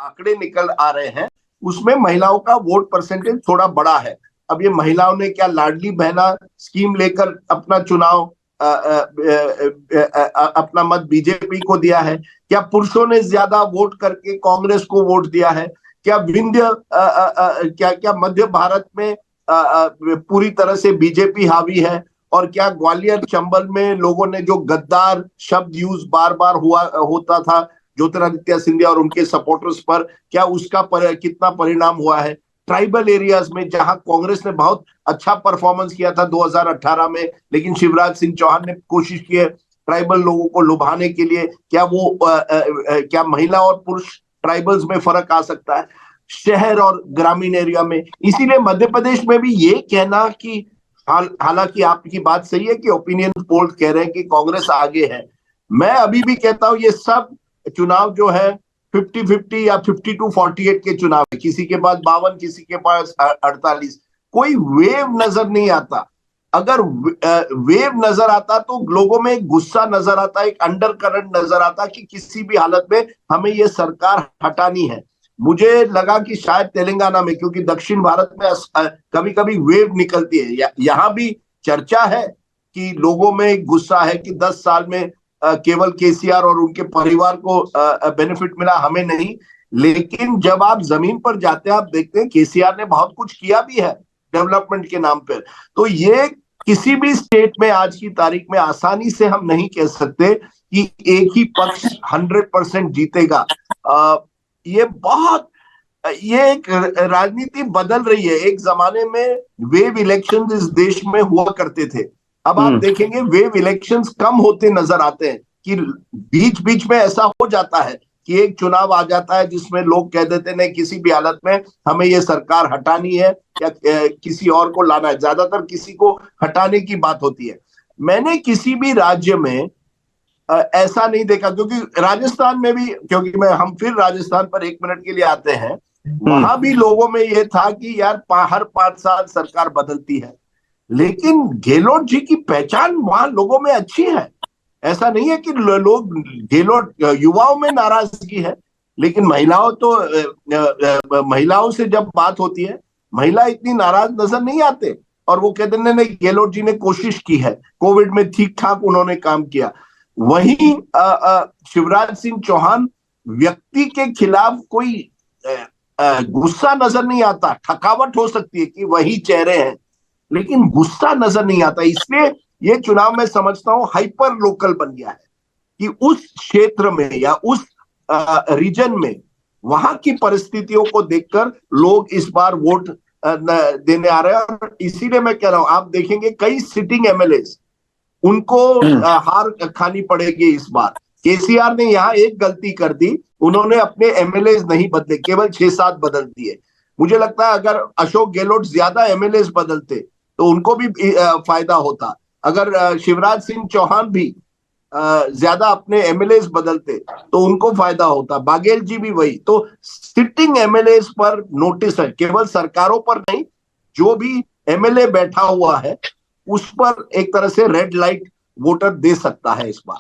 आंकड़े निकल आ रहे हैं उसमें महिलाओं का वोट परसेंटेज थोड़ा बड़ा है। अब ये महिलाओं ने क्या लाडली बहना स्कीम लेकर अपना चुनाव अपना मत बीजेपी को दिया है? क्या पुरुषों ने ज्यादा वोट करके कांग्रेस को वोट दिया है? क्या क्या मध्य भारत में पूरी तरह से बीजेपी हावी है? और क्या ग्वालियर चंबल में लोगों ने जो गद्दार शब्द यूज बार बार होता था ज्योतिरादित्य सिंधिया और उनके सपोर्टर्स पर, क्या उसका कितना परिणाम हुआ है? ट्राइबल एरियाज में जहां कांग्रेस ने बहुत अच्छा परफॉर्मेंस किया था 2018 में, लेकिन शिवराज सिंह चौहान ने कोशिश की है ट्राइबल लोगों को लुभाने के लिए, क्या वो क्या महिला और पुरुष ट्राइबल्स में फर्क आ सकता है शहर और ग्रामीण एरिया में? इसीलिए मध्य प्रदेश में भी ये कहना कि हालांकि आपकी बात सही है कि ओपिनियन पोल कह रहे हैं कि कांग्रेस आगे है, मैं अभी भी कहता हूं ये सब चुनाव जो है 50-50 या 52-48 के चुनाव है। किसी के पास 52, किसी के पास 48, कोई वेव नजर नहीं आता। अगर वेव नजर आता तो लोगों में एक गुस्सा नजर आता, एक अंडर करंट नजर आता कि किसी भी हालत में हमें ये सरकार हटानी है। मुझे लगा कि शायद तेलंगाना में, क्योंकि दक्षिण भारत में कभी कभी वेव निकलती है, यहां भी चर्चा है कि लोगों में गुस्सा है कि 10 साल में केवल केसीआर और उनके परिवार को बेनिफिट मिला, हमें नहीं। लेकिन जब आप जमीन पर जाते हैं आप देखते हैं केसीआर ने बहुत कुछ किया भी है डेवलपमेंट के नाम पर। तो ये किसी भी स्टेट में आज की तारीख में आसानी से हम नहीं कह सकते कि एक ही पक्ष 100% जीतेगा। ये एक राजनीति बदल रही है। एक जमाने में वेव इलेक्शन इस देश में हुआ करते थे, अब आप देखेंगे वेव इलेक्शंस कम होते नजर आते हैं कि बीच बीच में ऐसा हो जाता है कि एक चुनाव आ जाता है जिसमें लोग कह देते हैं किसी भी हालत में हमें ये सरकार हटानी है या किसी और को लाना है। ज्यादातर किसी को हटाने की बात होती है। मैंने किसी भी राज्य में ऐसा नहीं देखा, क्योंकि राजस्थान में भी, क्योंकि हम फिर राजस्थान पर 1 मिनट के लिए आते हैं, वहां भी लोगों में ये था कि यार हर 5 साल सरकार बदलती है, लेकिन गहलोत जी की पहचान वहां लोगों में अच्छी है। ऐसा नहीं है कि लोग गहलोत, युवाओं में नाराजगी है, लेकिन महिलाओं से जब बात होती है महिला इतनी नाराज नजर नहीं आते, और वो कहते हैं नहीं गहलोत जी ने कोशिश की है, कोविड में ठीक ठाक उन्होंने काम किया। वहीं शिवराज सिंह चौहान व्यक्ति के खिलाफ कोई गुस्सा नजर नहीं आता। थकावट हो सकती है कि वही चेहरे हैं, लेकिन गुस्सा नजर नहीं आता। इसलिए ये चुनाव मैं समझता हूं हाइपर लोकल बन गया है कि उस क्षेत्र में या उस रीजन में वहां की परिस्थितियों को देखकर लोग इस बार वोट देने आ रहे हैं। और इसीलिए मैं कह रहा हूं, आप देखेंगे कई सिटिंग एमएलए उनको हार खानी पड़ेगी इस बार। केसीआर ने यहाँ एक गलती कर दी, उन्होंने अपने एमएलए नहीं बदले, केवल 6-7 बदल दिए। मुझे लगता है अगर अशोक गहलोत ज्यादा एमएलए बदलते तो उनको भी फायदा होता। अगर शिवराज सिंह चौहान भी ज्यादा अपने एमएलए बदलते तो उनको फायदा होता। बाघेल जी भी वही। तो सिटिंग एमएलए पर नोटिस है, केवल सरकारों पर नहीं, जो भी एमएलए बैठा हुआ है उस पर एक तरह से रेड लाइट वोटर दे सकता है इस बार।